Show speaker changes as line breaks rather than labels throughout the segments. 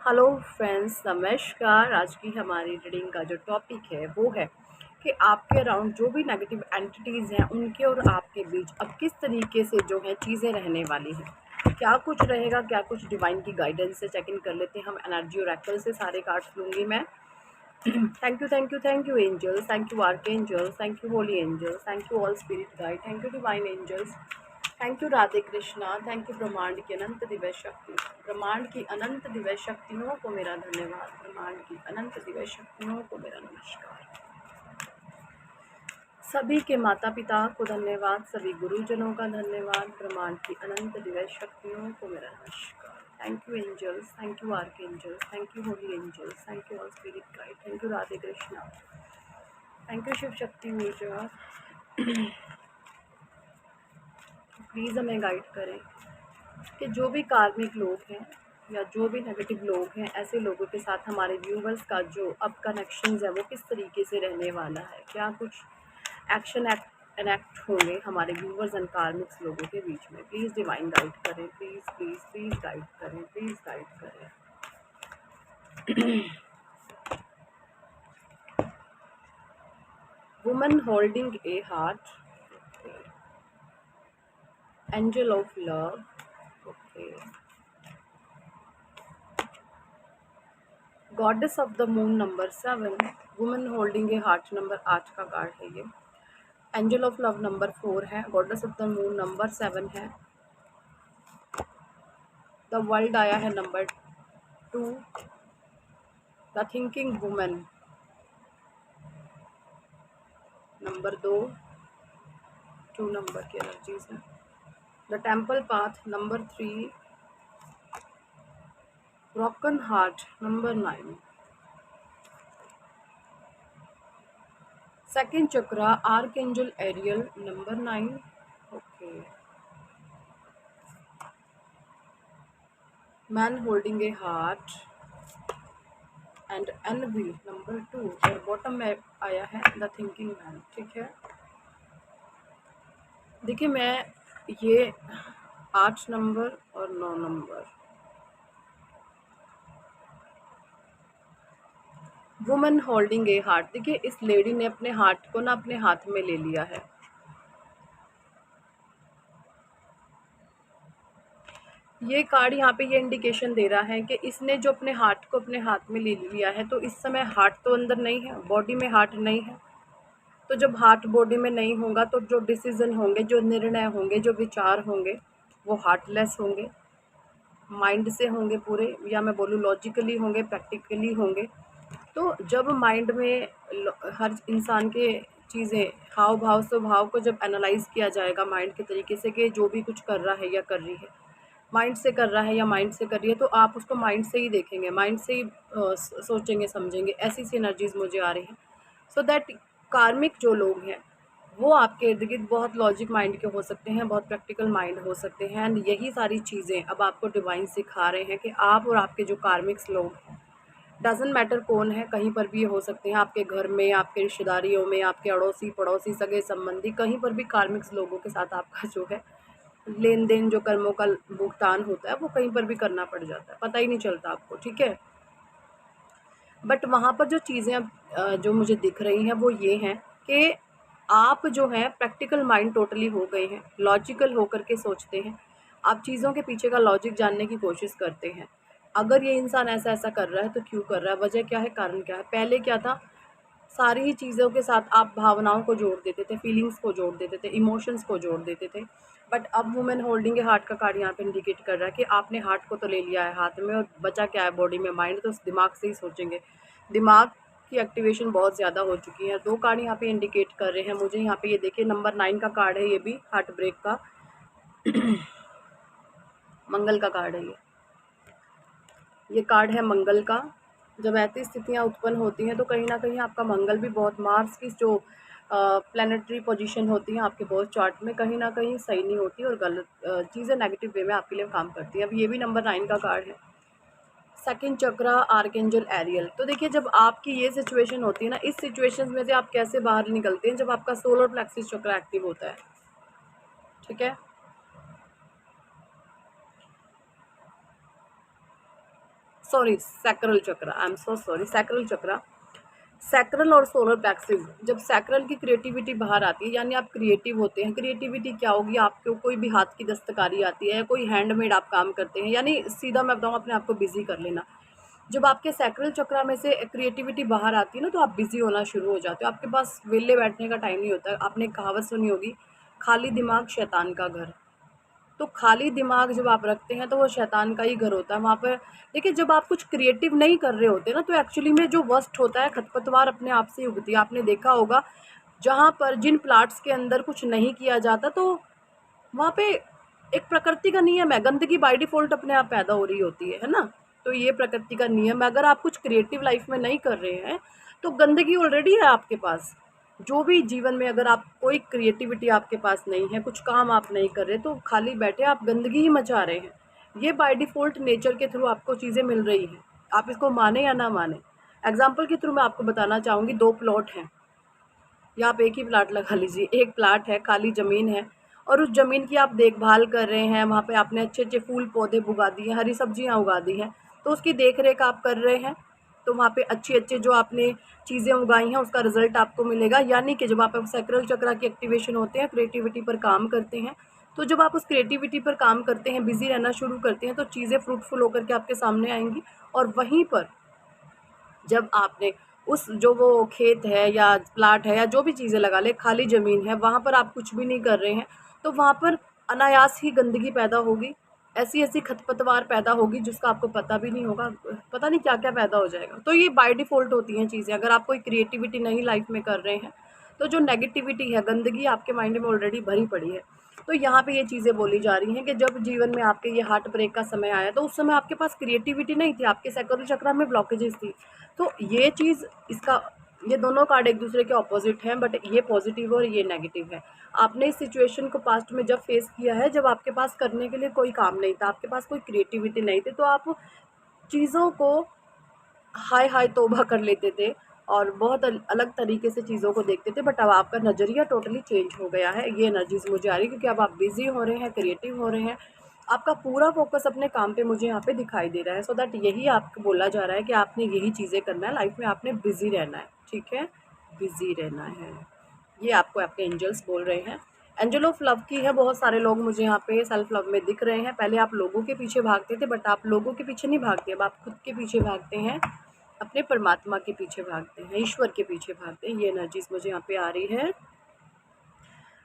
Hello friends, नमस्कार। आज की हमारी रीडिंग का जो टॉपिक है वो है कि आपके अराउंड जो भी नेगेटिव एंटिटीज़ हैं उनके और आपके बीच अब किस तरीके से जो है चीज़ें रहने वाली हैं, क्या कुछ रहेगा, क्या कुछ डिवाइन की गाइडेंस से चेक इन कर लेते हैं हम। एनर्जी ओरेकल से सारे कार्ड्स लूँगी मैं। Thank you, thank you, thank you angels, thank you archangels, thank you holy angels, thank you all spirit guide, thank you divine angels, thank you Radhe Krishna, thank you ब्रह्मांड की अनंत दिव्य शक्ति। ब्रह्मांड की अनंत दिव्य शक्तियों को मेरा धन्यवाद। ब्रह्मांड की अनंत दिव्य शक्तियों को मेरा नमस्कार। सभी के माता पिता को धन्यवाद, सभी गुरुजनों का धन्यवाद। ब्रह्मांड की अनंत दिव्य शक्तियों को मेरा नमस्कार। Thank you angels, thank you archangels, thank you holy angels, thank you all spirit guide, thank you Radhe Krishna, thank you Shiv Shakti ऊर्जा। प्लीज़ हमें गाइड करें कि जो भी कार्मिक लोग हैं या जो भी नेगेटिव लोग हैं, ऐसे लोगों के साथ हमारे व्यूवर्स का जो अब कनेक्शंस है वो किस तरीके से रहने वाला है, क्या कुछ एक्शन एनेक्ट होंगे हमारे व्यूवर्स एंड कार्मिक्स लोगों के बीच में। प्लीज़ डिवाइन गाइड करें, प्लीज़ प्लीज़ प्लीज़ गाइड करें, प्लीज़ गाइड करें। Woman holding a heart, angel of love, okay, goddess of the moon number 7, woman holding a heart number 8 का card है ये। Angel of love number 4 है, goddess of the moon number 7 है, the world आया है number 2, the thinking woman number 2 number की energies है, the temple path number 3, broken heart number 9, second chakra archangel Ariel number 9, okay, man holding a heart and envy number 2, और bottom में आया है the thinking man. ठीक है, देखिए मैं ये 8 नंबर और 9 number, woman holding a heart, देखिए इस लेडी ने अपने हार्ट को ना अपने हाथ में ले लिया है। ये कार्ड यहाँ पे ये इंडिकेशन दे रहा है कि इसने जो अपने हार्ट को अपने हाथ में ले लिया है, तो इस समय हार्ट तो अंदर नहीं है, बॉडी में हार्ट नहीं है। तो जब हार्ट बॉडी में नहीं होगा तो जो डिसीजन होंगे, जो निर्णय होंगे, जो विचार होंगे वो हार्टलेस होंगे, माइंड से होंगे पूरे, या मैं बोलूँ लॉजिकली होंगे, प्रैक्टिकली होंगे। तो जब माइंड में हर इंसान के चीज़ें, हाव भाव स्वभाव को जब एनालाइज किया जाएगा माइंड के तरीके से कि जो भी कुछ कर रहा है या कर रही है, माइंड से कर रहा है या माइंड से कर रही है, तो आप उसको माइंड से ही देखेंगे, माइंड से ही सोचेंगे समझेंगे। ऐसी सी एनर्जीज मुझे आ रही हैं। सो दैट कार्मिक जो लोग हैं वो आपके इर्द गिर्द बहुत लॉजिक माइंड के हो सकते हैं, बहुत प्रैक्टिकल माइंड हो सकते हैं, एंड यही सारी चीज़ें अब आपको डिवाइन सिखा रहे हैं कि आप और आपके जो कार्मिक्स लोग हैं, डजेंट मैटर कौन है, कहीं पर भी ये हो सकते हैं, आपके घर में, आपके रिश्तेदारियों में, आपके अड़ोसी पड़ोसी सगे संबंधी, कहीं पर भी कार्मिक्स लोगों के साथ आपका जो है लेन देन, जो कर्मों का भुगतान होता है वो कहीं पर भी करना पड़ जाता है, पता ही नहीं चलता आपको। ठीक है, बट वहाँ पर जो चीज़ें जो मुझे दिख रही हैं वो ये हैं कि आप जो है प्रैक्टिकल माइंड टोटली हो गए हैं, लॉजिकल होकर के सोचते हैं, आप चीज़ों के पीछे का लॉजिक जानने की कोशिश करते हैं। अगर ये इंसान ऐसा ऐसा कर रहा है तो क्यों कर रहा है, वजह क्या है, कारण क्या है। पहले क्या था, सारी ही चीज़ों के साथ आप भावनाओं को जोड़ देते थे, फीलिंग्स को जोड़ देते थे, इमोशंस को जोड़ देते थे। बट अब वुमेन होल्डिंग के हार्ट का कार्ड यहाँ पे इंडिकेट कर रहा है कि आपने हार्ट को तो ले लिया है हाथ में, और बचा क्या है बॉडी में, माइंड तो उस दिमाग से ही सोचेंगे। दिमाग की एक्टिवेशन बहुत ज़्यादा हो चुकी है। 2 कार्ड यहाँ पे इंडिकेट कर रहे हैं मुझे। यहाँ पे ये देखिए नंबर 9 का कार्ड है, ये भी हार्ट ब्रेक का मंगल का कार्ड है ये कार्ड है मंगल का। जब ऐसी स्थितियाँ उत्पन्न होती हैं तो कहीं ना कहीं आपका मंगल भी बहुत, मार्स की जो प्लानिटरी पोजीशन होती है आपके बहुत चार्ट में, कहीं ना कहीं सही नहीं होती और गलत चीज़ें नेगेटिव वे में आपके लिए काम करती है। अब ये भी नंबर 9 का कार्ड है, सेकंड चक्रा आर्कएंजल एरियल। तो देखिए जब आपकी ये सिचुएशन होती है ना, इस सिचुएशन में से आप कैसे बाहर निकलते हैं, जब आपका सोलर प्लेक्सिस चक्र एक्टिव होता है। ठीक है, सॉरी सैक्रल चक्र, I am so sorry, sacral चक्र। सैक्रल और सोलर प्लेक्सिस, जब सैक्रल की क्रिएटिविटी बाहर आती है, यानी आप क्रिएटिव होते हैं। क्रिएटिविटी क्या होगी, आपको कोई भी हाथ की दस्तकारी आती है या कोई हैंडमेड आप काम करते हैं, यानी सीधा मैं बताऊँ अपने आप को बिजी कर लेना। जब आपके सैक्रल चक्र में से क्रिएटिविटी बाहर आती है ना, तो आप बिजी होना शुरू हो जाते हो। आपके पास वेले बैठने का टाइम नहीं होता। आपने कहावत सुनी होगी, खाली दिमाग शैतान का घर। तो खाली दिमाग जब आप रखते हैं तो वो शैतान का ही घर होता है। वहाँ पर देखिए, जब आप कुछ क्रिएटिव नहीं कर रहे होते ना, तो एक्चुअली में जो वर्स्ट होता है, खरपतवार अपने आप से उगती है। आपने देखा होगा, जहाँ पर जिन प्लाट्स के अंदर कुछ नहीं किया जाता, तो वहाँ पे एक प्रकृति का नियम है, गंदगी बाय डिफ़ॉल्ट अपने आप पैदा हो रही होती है ना? तो ये प्रकृति का नियम है। अगर आप कुछ क्रिएटिव लाइफ़ में नहीं कर रहे हैं, तो गंदगी ऑलरेडी है आपके पास। जो भी जीवन में अगर आप कोई क्रिएटिविटी आपके पास नहीं है, कुछ काम आप नहीं कर रहे, तो खाली बैठे आप गंदगी ही मचा रहे हैं। ये बाय डिफ़ॉल्ट नेचर के थ्रू आपको चीज़ें मिल रही हैं, आप इसको माने या ना माने। एग्ज़ाम्पल के थ्रू मैं आपको बताना चाहूँगी, 2 प्लॉट हैं, या आप एक ही प्लाट लगा लीजिए। एक प्लाट है, खाली ज़मीन है, और उस ज़मीन की आप देखभाल कर रहे हैं। वहाँ पे आपने अच्छे-अच्छे फूल पौधे उगा दिए, हरी सब्जियाँ उगा दी हैं, तो उसकी देख-रेख आप कर रहे हैं। तो वहाँ पे अच्छी-अच्छी जो आपने चीज़ें उगाई हैं, उसका रिज़ल्ट आपको मिलेगा। यानी कि जब आप सैक्रल चक्र की एक्टिवेशन होते हैं, क्रिएटिविटी पर काम करते हैं, तो जब आप उस क्रिएटिविटी पर काम करते हैं, बिज़ी रहना शुरू करते हैं, तो चीज़ें फ्रूटफुल होकर के आपके सामने आएँगी। और वहीं पर जब आपने उस जो वो खेत है या प्लाट है या जो भी चीज़ें लगा लें, खाली ज़मीन है, वहाँ पर आप कुछ भी नहीं कर रहे हैं, तो वहाँ पर अनायास ही गंदगी पैदा होगी। ऐसी-ऐसी खरपतवार पैदा होगी जिसका आपको पता भी नहीं होगा, पता नहीं क्या-क्या पैदा हो जाएगा। तो ये बाय डिफ़ॉल्ट होती हैं चीज़ें। अगर आप कोई क्रिएटिविटी नई लाइफ़ में कर रहे हैं, तो जो नेगेटिविटी है, गंदगी आपके माइंड में ऑलरेडी भरी पड़ी है। तो यहाँ पे ये चीज़ें बोली जा रही हैं कि जब जीवन में आपके ये हार्ट ब्रेक का समय आया, तो उस समय आपके पास क्रिएटिविटी नहीं थी, आपके सैक्रल चक्र में ब्लॉकेजेस थी। तो ये चीज़ इसका, ये दोनों कार्ड एक दूसरे के ऑपोजिट हैं, बट ये पॉजिटिव और ये नेगेटिव है। आपने इस सिचुएशन को पास्ट में जब फेस किया है, जब आपके पास करने के लिए कोई काम नहीं था, आपके पास कोई क्रिएटिविटी नहीं थी, तो आप चीज़ों को हाय हाय तौबा कर लेते थे और बहुत अलग तरीके से चीज़ों को देखते थे। बट अब आपका नज़रिया टोटली चेंज हो गया है। ये एनर्जीज मुझे आ रही है, क्योंकि अब आप बिज़ी हो रहे हैं, क्रिएटिव हो रहे हैं। आपका पूरा फोकस अपने काम पे मुझे यहाँ पे दिखाई दे रहा है। सो दैट यही आपको बोला जा रहा है कि आपने यही चीज़ें करना है लाइफ में, आपने बिज़ी रहना है, ठीक है? बिज़ी रहना है, ये आपको आपके एंजल्स बोल रहे हैं। एंजल ऑफ लव की है, बहुत सारे लोग मुझे यहाँ पे सेल्फ लव में दिख रहे हैं। पहले आप लोगों के पीछे भागते थे, बट आप लोगों के पीछे नहीं भागते, अब आप खुद के पीछे भागते हैं, अपने परमात्मा के पीछे भागते हैं, ईश्वर के पीछे भागते हैं। ये एनर्जीज मुझे यहाँ पे आ रही है।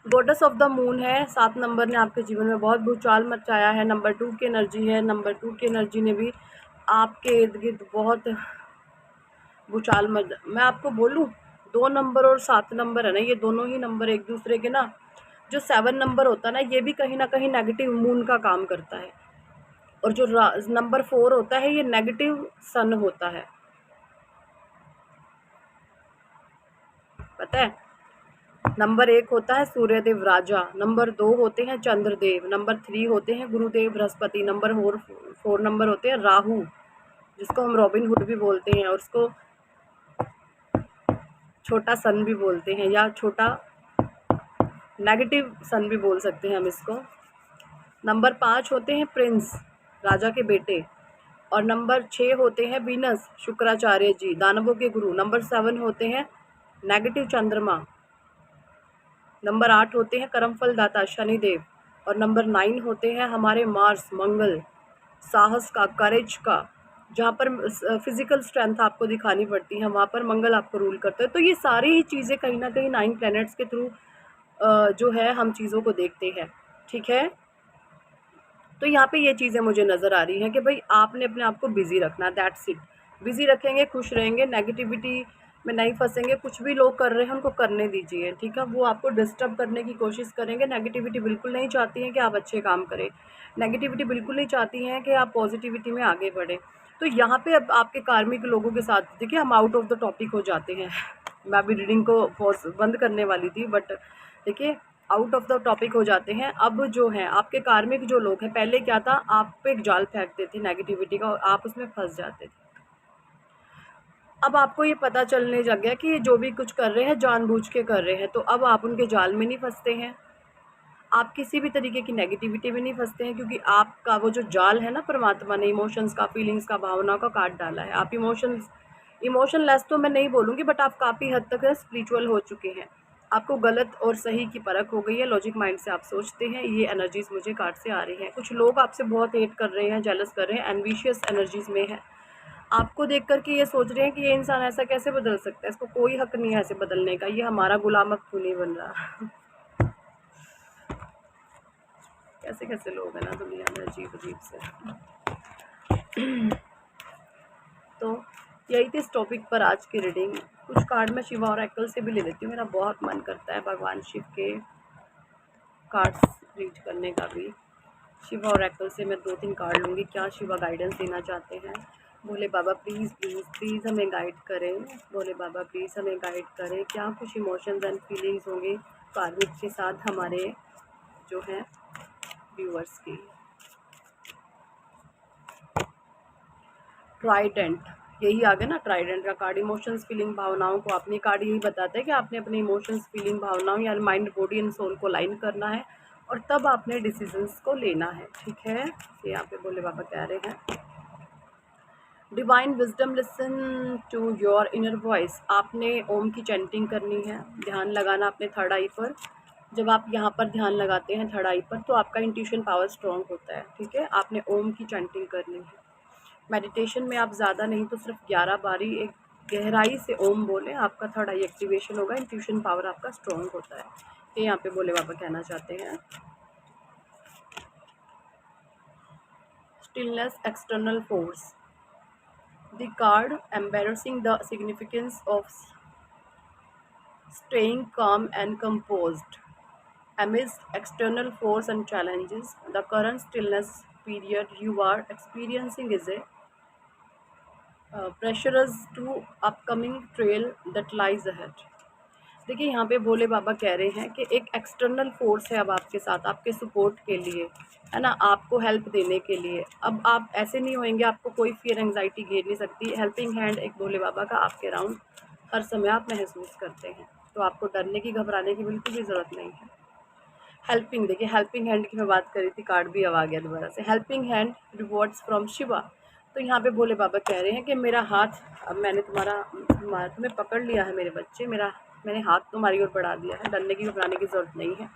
गॉडेस ऑफ द मून है, 7 नंबर ने आपके जीवन में बहुत भूचाल मचाया है। नंबर 2 की एनर्जी है, नंबर 2 की एनर्जी ने भी आपके इर्द गिर्द बहुत भूचाल मैं आपको बोलूँ, 2 नंबर और 7 नंबर है ना, ये दोनों ही नंबर एक दूसरे के ना, जो 7 नंबर होता है ना, ये भी कहीं ना कहीं नेगेटिव मून का काम करता है। और जो नंबर 4 होता है, ये नेगेटिव सन होता है, पता है? नंबर 1 होता है सूर्यदेव राजा, नंबर 2 होते हैं चंद्रदेव, नंबर 3 होते हैं गुरुदेव बृहस्पति, नंबर 4 नंबर होते हैं राहु, जिसको हम रॉबिन हुड भी बोलते हैं, और उसको छोटा सन भी बोलते हैं, या छोटा नेगेटिव सन भी बोल सकते हैं हम इसको। नंबर 5 होते हैं प्रिंस, राजा के बेटे, और नंबर 6 होते हैं वीनस, शुक्राचार्य जी, दानवों के गुरु। नंबर 7 होते हैं नेगेटिव चंद्रमा, नंबर 8 होते हैं कर्मफल दाता शनिदेव, और नंबर 9 होते हैं हमारे मार्स, मंगल, साहस का, करेज का, जहाँ पर फिजिकल स्ट्रेंथ आपको दिखानी पड़ती है, वहाँ पर मंगल आपको रूल करता है। तो ये सारी ही चीज़ें कहीं ना कहीं 9 प्लैनेट्स के थ्रू जो है हम चीज़ों को देखते हैं, ठीक है? तो यहाँ पे ये चीज़ें मुझे नज़र आ रही हैं कि भाई आपने अपने आप को बिज़ी रखना, दैट्स इट। बिज़ी रखेंगे, खुश रहेंगे, नेगेटिविटी में नहीं फंसेंगे। कुछ भी लोग कर रहे हैं उनको करने दीजिए, ठीक है? वो आपको डिस्टर्ब करने की कोशिश करेंगे। नेगेटिविटी बिल्कुल नहीं चाहती हैं कि आप अच्छे काम करें, नेगेटिविटी बिल्कुल नहीं चाहती हैं कि आप पॉजिटिविटी में आगे बढ़ें। तो यहाँ पे अब आपके कार्मिक लोगों के साथ देखिए, हम आउट ऑफ द टॉपिक हो जाते हैं। मैं अभी रीडिंग को पॉज बंद करने वाली थी, बट देखिए आउट ऑफ द टॉपिक हो जाते हैं। अब जो है आपके कार्मिक जो लोग हैं, पहले क्या था, आप पे एक जाल फेंकते थे नेगेटिविटी का और आप उसमें फंस जाते थे। अब आपको ये पता चलने लग गया कि ये जो भी कुछ कर रहे हैं जानबूझ के कर रहे हैं, तो अब आप उनके जाल में नहीं फंसते हैं। आप किसी भी तरीके की नेगेटिविटी में नहीं फंसते हैं, क्योंकि आपका वो जो जाल है ना, परमात्मा ने इमोशंस का, फीलिंग्स का, भावना का काट डाला है। आप इमोशनलेस तो मैं नहीं बोलूँगी, बट आप काफ़ी हद तक स्पिरिचुअल हो चुके हैं। आपको गलत और सही की परख हो गई है, लॉजिक माइंड से आप सोचते हैं। ये एनर्जीज़ मुझे कार्ड से आ रही हैं। कुछ लोग आपसे बहुत हेट कर रहे हैं, जेलस कर रहे हैं, एनविशियस एनर्जीज़ में है। आपको देख कर के ये सोच रहे हैं कि ये इंसान ऐसा कैसे बदल सकता है, इसको कोई हक नहीं है ऐसे बदलने का, ये हमारा गुलाम अब क्यों नहीं बन रहा। कैसे कैसे लोग हैं ना दुनिया में, अजीब अजीब से। तो यही थी इस टॉपिक पर आज की रीडिंग। कुछ कार्ड मैं शिवा ऑरेकल से भी ले लेती हूँ, मेरा बहुत मन करता है भगवान शिव के कार्ड्स रीड करने का भी। शिवा ऑरेकल से मैं 2-3 कार्ड लूँगी। क्या शिवा गाइडेंस देना चाहते हैं? भोले बाबा प्लीज़ प्लीज़ प्लीज़ हमें गाइड करें। भोले बाबा प्लीज़ हमें गाइड करें। क्या कुछ इमोशंस एंड फीलिंग्स होंगे कार्मिक के साथ हमारे जो हैं व्यूअर्स की। ट्राइडेंट, यही आ गया ना ट्राइडेंट का कार्ड। इमोशंस, फीलिंग, भावनाओं को अपनी कार्ड यही बताता है कि आपने अपने इमोशंस, फीलिंग, भावनाओं या माइंड, बॉडी एंड सोल को लाइन करना है और तब आपने डिसीजंस को लेना है। ठीक है, ये यहाँ पे भोले बाबा कह रहे हैं। Divine wisdom, listen to your inner voice. आपने ओम की चैंटिंग करनी है, ध्यान लगाना अपने थर्ड आई पर। जब आप यहाँ पर ध्यान लगाते हैं थर्ड आई पर, तो आपका इंट्यूशन पावर स्ट्रॉन्ग होता है। ठीक है, आपने ओम की चैंटिंग करनी है। मेडिटेशन में आप ज़्यादा नहीं तो सिर्फ 11 बारी एक गहराई से ओम बोलें, आपका थर्ड आई एक्टिवेशन होगा, इंट्यूशन पावर आपका स्ट्रॉन्ग होता है। ये यहाँ पे भोले बाबा कहना चाहते हैं। Stillness, external force. The card embarrassing the significance of staying calm and composed amidst external force and challenges. The current stillness period you are experiencing is a pressures to upcoming trail that lies ahead. देखिए यहाँ पे भोले बाबा कह रहे हैं कि एक external force है अब आपके साथ, आपके सपोर्ट के लिए, है ना, आपको हेल्प देने के लिए। अब आप ऐसे नहीं होंगे, आपको कोई फियर एंग्जाइटी घेर नहीं सकती। हेल्पिंग हैंड एक भोले बाबा का आपके राउंड हर समय आप महसूस करते हैं, तो आपको डरने की, घबराने की बिल्कुल भी ज़रूरत नहीं है। हेल्पिंग, देखिए हेल्पिंग हैंड की मैं बात कर रही थी, कार्ड भी अब आ गया दोबारा से। Helping hand, rewards from Shiva. तो यहाँ पे भोले बाबा कह रहे हैं कि मेरा हाथ, अब मैंने तुम्हें पकड़ लिया है मेरे बच्चे, मैंने हाथ तुम्हारी ओर बढ़ा दिया है। डरने की, घबराने की ज़रूरत नहीं है।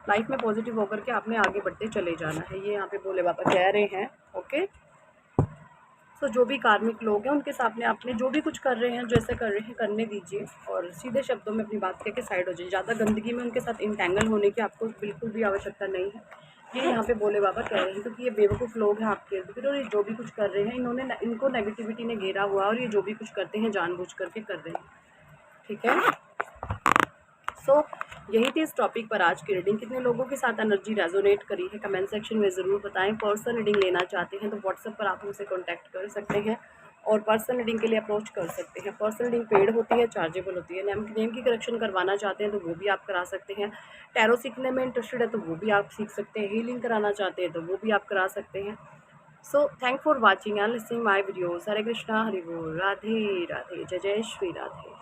लाइफ में पॉजिटिव होकर के आपने आगे बढ़ते चले जाना है, ये यहाँ पे भोले बाबा कह रहे हैं। ओके, तो जो भी कार्मिक लोग हैं उनके सामने आपने जो भी कुछ कर रहे हैं, जैसे कर रहे हैं, करने दीजिए और सीधे शब्दों में अपनी बात कह के साइड हो जाइए। ज़्यादा गंदगी में उनके साथ इंटेंगल होने की आपको बिल्कुल भी आवश्यकता नहीं है। ये यहाँ पे भोले बाबा कह रहे हैं, क्योंकि ये बेवकूफ़ लोग हैं आपके इर्द गिर्द और ये जो भी कुछ कर रहे हैं, इनको नेगेटिविटी ने घेरा हुआ और ये जो भी कुछ करते हैं जानबूझ करके कर रहे हैं। ठीक है, सो यही थी इस टॉपिक पर आज की रीडिंग। कितने लोगों के साथ एनर्जी रेजोनेट करी है कमेंट सेक्शन में ज़रूर बताएं। पर्सनल रीडिंग लेना चाहते हैं तो व्हाट्सएप पर आप हमसे कांटेक्ट कर सकते हैं और पर्सनल रीडिंग के लिए अप्रोच कर सकते हैं। पर्सनल रीडिंग पेड होती है, चार्जेबल होती है। नेम की करेक्शन करवाना चाहते हैं तो वो भी आप करा सकते हैं। टैरो सीखने में इंटरेस्टेड है तो वो भी आप सीख सकते हैं। हीलिंग कराना चाहते हैं तो वो भी आप करा सकते हैं। So thank for watching and listening my videos. Hare Krishna, Hari बोल, राधे राधे, जय जय श्री राधे।